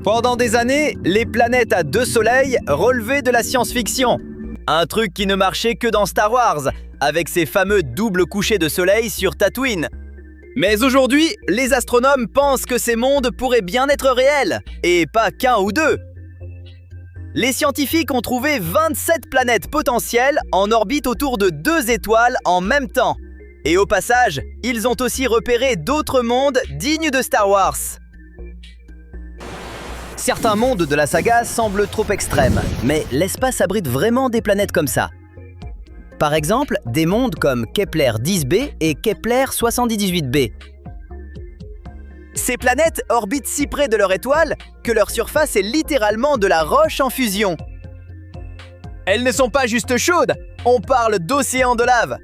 Pendant des années, les planètes à 2 soleils relevaient de la science-fiction. Un truc qui ne marchait que dans Star Wars, avec ses fameux doubles couchers de soleil sur Tatooine. Mais aujourd'hui, les astronomes pensent que ces mondes pourraient bien être réels, et pas qu'un ou deux. Les scientifiques ont trouvé 27 planètes potentielles en orbite autour de 2 étoiles en même temps. Et au passage, ils ont aussi repéré d'autres mondes dignes de Star Wars. Certains mondes de la saga semblent trop extrêmes, mais l'espace abrite vraiment des planètes comme ça. Par exemple, des mondes comme Kepler 10b et Kepler 78b. Ces planètes orbitent si près de leur étoile que leur surface est littéralement de la roche en fusion. Elles ne sont pas juste chaudes, on parle d'océans de lave.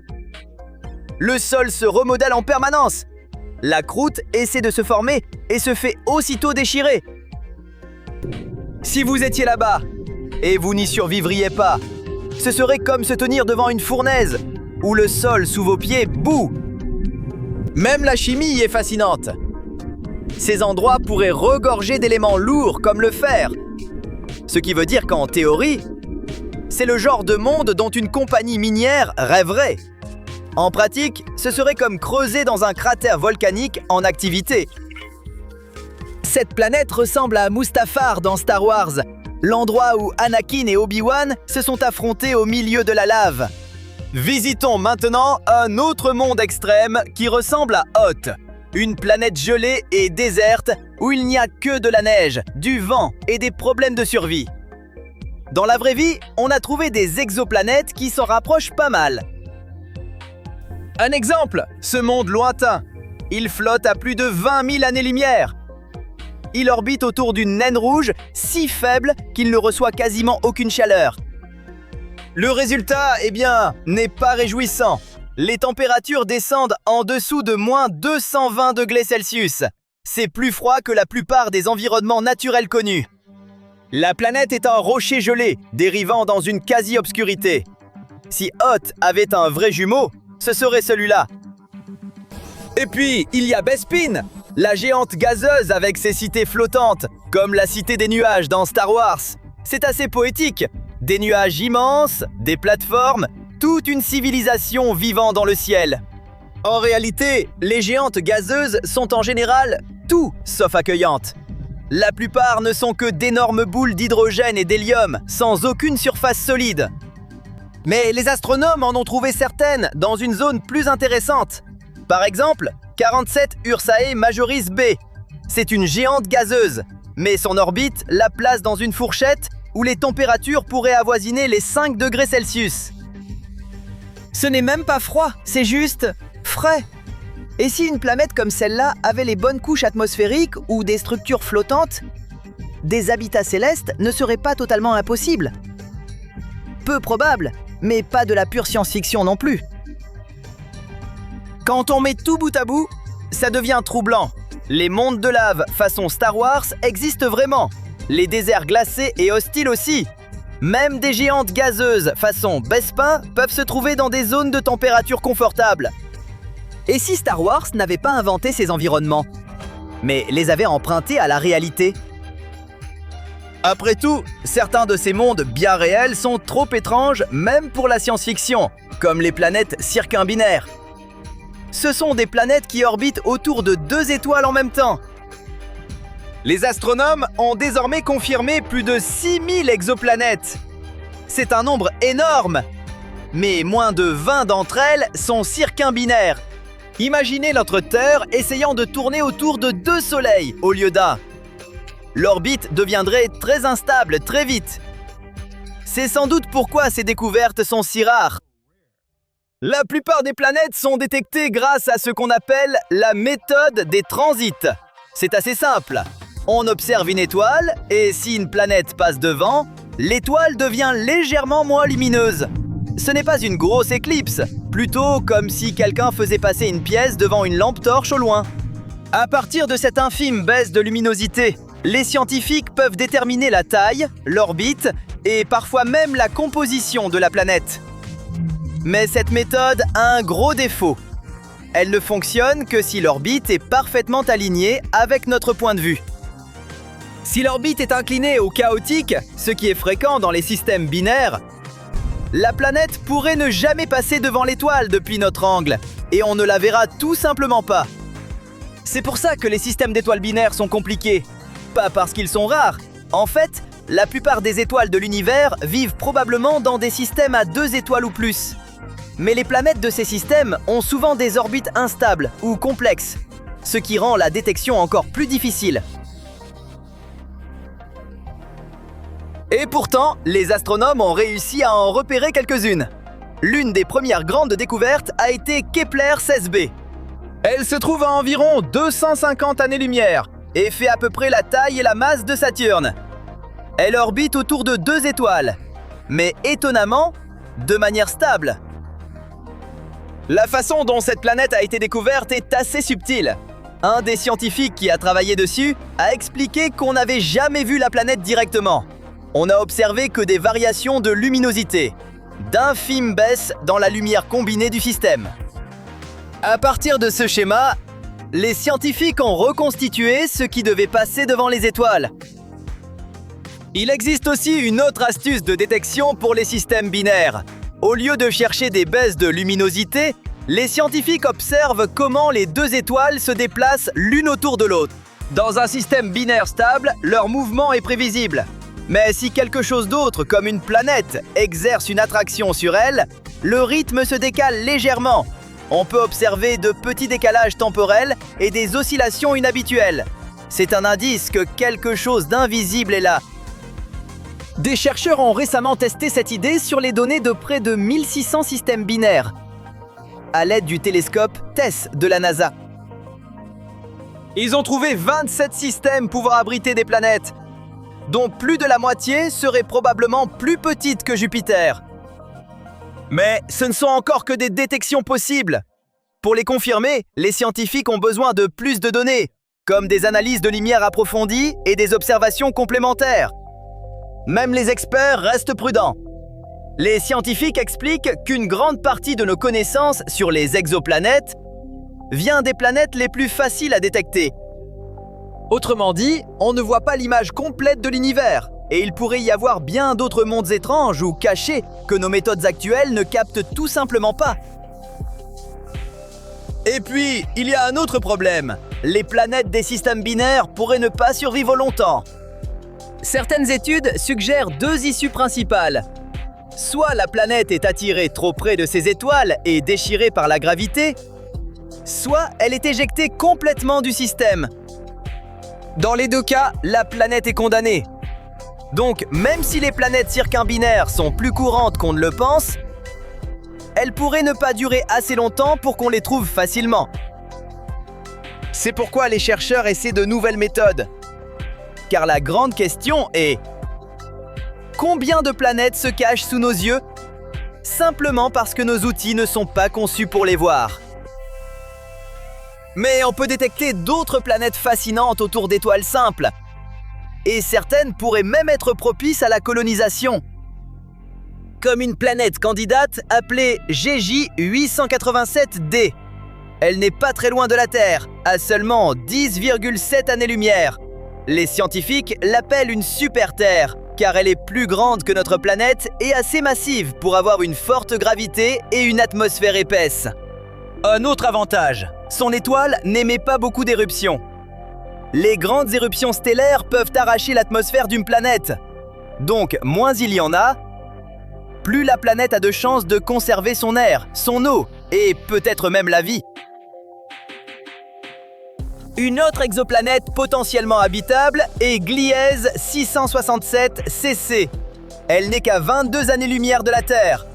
Le sol se remodèle en permanence. La croûte essaie de se former et se fait aussitôt déchirer. Si vous étiez là-bas et vous n'y survivriez pas, ce serait comme se tenir devant une fournaise où le sol sous vos pieds bout. Même la chimie y est fascinante. Ces endroits pourraient regorger d'éléments lourds comme le fer. Ce qui veut dire qu'en théorie, c'est le genre de monde dont une compagnie minière rêverait. En pratique, ce serait comme creuser dans un cratère volcanique en activité. Cette planète ressemble à Mustafar dans Star Wars, l'endroit où Anakin et Obi-Wan se sont affrontés au milieu de la lave. Visitons maintenant un autre monde extrême qui ressemble à Hoth, une planète gelée et déserte où il n'y a que de la neige, du vent et des problèmes de survie. Dans la vraie vie, on a trouvé des exoplanètes qui s'en rapprochent pas mal. Un exemple, ce monde lointain. Il flotte à plus de 20 000 années-lumière. Il orbite autour d'une naine rouge si faible qu'il ne reçoit quasiment aucune chaleur. Le résultat, n'est pas réjouissant. Les températures descendent en dessous de moins 220 degrés Celsius. C'est plus froid que la plupart des environnements naturels connus. La planète est un rocher gelé, dérivant dans une quasi-obscurité. Si Hoth avait un vrai jumeau, ce serait celui-là. Et puis, il y a Bespin, la géante gazeuse avec ses cités flottantes, comme la cité des nuages dans Star Wars. C'est assez poétique. Des nuages immenses, des plateformes, toute une civilisation vivant dans le ciel. En réalité, les géantes gazeuses sont en général tout sauf accueillantes. La plupart ne sont que d'énormes boules d'hydrogène et d'hélium, sans aucune surface solide. Mais les astronomes en ont trouvé certaines dans une zone plus intéressante. Par exemple, 47 Ursae Majoris b. C'est une géante gazeuse, mais son orbite la place dans une fourchette où les températures pourraient avoisiner les 5 degrés Celsius. Ce n'est même pas froid, c'est juste frais. Et si une planète comme celle-là avait les bonnes couches atmosphériques ou des structures flottantes, des habitats célestes ne seraient pas totalement impossibles. Peu probable, mais pas de la pure science-fiction non plus. Quand on met tout bout à bout, ça devient troublant. Les mondes de lave façon Star Wars existent vraiment. Les déserts glacés et hostiles aussi. Même des géantes gazeuses façon Bespin peuvent se trouver dans des zones de température confortable. Et si Star Wars n'avait pas inventé ces environnements, mais les avait empruntés à la réalité? Après tout, certains de ces mondes bien réels sont trop étranges même pour la science-fiction, comme les planètes circumbinaires. Ce sont des planètes qui orbitent autour de 2 étoiles en même temps. Les astronomes ont désormais confirmé plus de 6000 exoplanètes. C'est un nombre énorme, mais moins de 20 d'entre elles sont circumbinaires. Imaginez notre Terre essayant de tourner autour de 2 soleils au lieu d'un. L'orbite deviendrait très instable très vite. C'est sans doute pourquoi ces découvertes sont si rares. La plupart des planètes sont détectées grâce à ce qu'on appelle la méthode des transits. C'est assez simple. On observe une étoile et si une planète passe devant, l'étoile devient légèrement moins lumineuse. Ce n'est pas une grosse éclipse, plutôt comme si quelqu'un faisait passer une pièce devant une lampe torche au loin. À partir de cette infime baisse de luminosité, les scientifiques peuvent déterminer la taille, l'orbite et parfois même la composition de la planète. Mais cette méthode a un gros défaut. Elle ne fonctionne que si l'orbite est parfaitement alignée avec notre point de vue. Si l'orbite est inclinée ou chaotique, ce qui est fréquent dans les systèmes binaires, la planète pourrait ne jamais passer devant l'étoile depuis notre angle, et on ne la verra tout simplement pas. C'est pour ça que les systèmes d'étoiles binaires sont compliqués. Pas parce qu'ils sont rares. En fait, la plupart des étoiles de l'univers vivent probablement dans des systèmes à 2 étoiles ou plus. Mais les planètes de ces systèmes ont souvent des orbites instables ou complexes, ce qui rend la détection encore plus difficile. Et pourtant, les astronomes ont réussi à en repérer quelques-unes. L'une des premières grandes découvertes a été Kepler 16b. Elle se trouve à environ 250 années-lumière et fait à peu près la taille et la masse de Saturne. Elle orbite autour de 2 étoiles, mais étonnamment, de manière stable. La façon dont cette planète a été découverte est assez subtile. Un des scientifiques qui a travaillé dessus a expliqué qu'on n'avait jamais vu la planète directement. On n'a observé que des variations de luminosité, d'infimes baisses dans la lumière combinée du système. À partir de ce schéma, les scientifiques ont reconstitué ce qui devait passer devant les étoiles. Il existe aussi une autre astuce de détection pour les systèmes binaires. Au lieu de chercher des baisses de luminosité, les scientifiques observent comment les 2 étoiles se déplacent l'une autour de l'autre. Dans un système binaire stable, leur mouvement est prévisible. Mais si quelque chose d'autre, comme une planète, exerce une attraction sur elle, le rythme se décale légèrement. On peut observer de petits décalages temporels et des oscillations inhabituelles. C'est un indice que quelque chose d'invisible est là. Des chercheurs ont récemment testé cette idée sur les données de près de 1600 systèmes binaires, à l'aide du télescope TESS de la NASA. Ils ont trouvé 27 systèmes pouvant abriter des planètes, dont plus de la moitié seraient probablement plus petites que Jupiter. Mais ce ne sont encore que des détections possibles. Pour les confirmer, les scientifiques ont besoin de plus de données, comme des analyses de lumière approfondies et des observations complémentaires. Même les experts restent prudents. Les scientifiques expliquent qu'une grande partie de nos connaissances sur les exoplanètes vient des planètes les plus faciles à détecter. Autrement dit, on ne voit pas l'image complète de l'univers, et il pourrait y avoir bien d'autres mondes étranges ou cachés que nos méthodes actuelles ne captent tout simplement pas. Et puis, il y a un autre problème. Les planètes des systèmes binaires pourraient ne pas survivre longtemps. Certaines études suggèrent 2 issues principales. Soit la planète est attirée trop près de ses étoiles et déchirée par la gravité, soit elle est éjectée complètement du système. Dans les 2 cas, la planète est condamnée. Donc, même si les planètes circumbinaires sont plus courantes qu'on ne le pense, elles pourraient ne pas durer assez longtemps pour qu'on les trouve facilement. C'est pourquoi les chercheurs essaient de nouvelles méthodes. Car la grande question est: combien de planètes se cachent sous nos yeux, simplement parce que nos outils ne sont pas conçus pour les voir? Mais on peut détecter d'autres planètes fascinantes autour d'étoiles simples. Et certaines pourraient même être propices à la colonisation. Comme une planète candidate appelée GJ 887d. Elle n'est pas très loin de la Terre, à seulement 10,7 années-lumière. Les scientifiques l'appellent une super-Terre, car elle est plus grande que notre planète et assez massive pour avoir une forte gravité et une atmosphère épaisse. Un autre avantage, son étoile n'émet pas beaucoup d'éruptions. Les grandes éruptions stellaires peuvent arracher l'atmosphère d'une planète. Donc, moins il y en a, plus la planète a de chances de conserver son air, son eau et peut-être même la vie. Une autre exoplanète potentiellement habitable est Gliese 667 CC. Elle n'est qu'à 22 années-lumière de la Terre.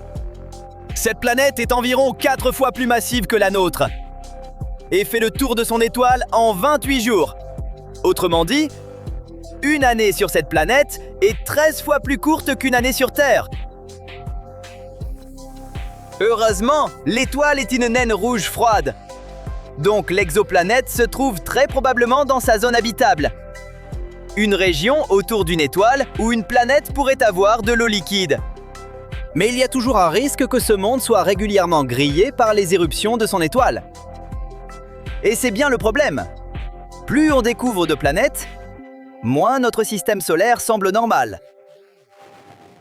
Cette planète est environ 4 fois plus massive que la nôtre et fait le tour de son étoile en 28 jours. Autrement dit, une année sur cette planète est 13 fois plus courte qu'une année sur Terre. Heureusement, l'étoile est une naine rouge froide. Donc l'exoplanète se trouve très probablement dans sa zone habitable. Une région autour d'une étoile où une planète pourrait avoir de l'eau liquide. Mais il y a toujours un risque que ce monde soit régulièrement grillé par les éruptions de son étoile. Et c'est bien le problème. Plus on découvre de planètes, moins notre système solaire semble normal.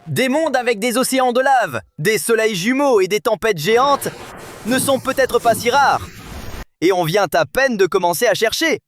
Des mondes avec des océans de lave, des soleils jumeaux et des tempêtes géantes ne sont peut-être pas si rares. Et on vient à peine de commencer à chercher.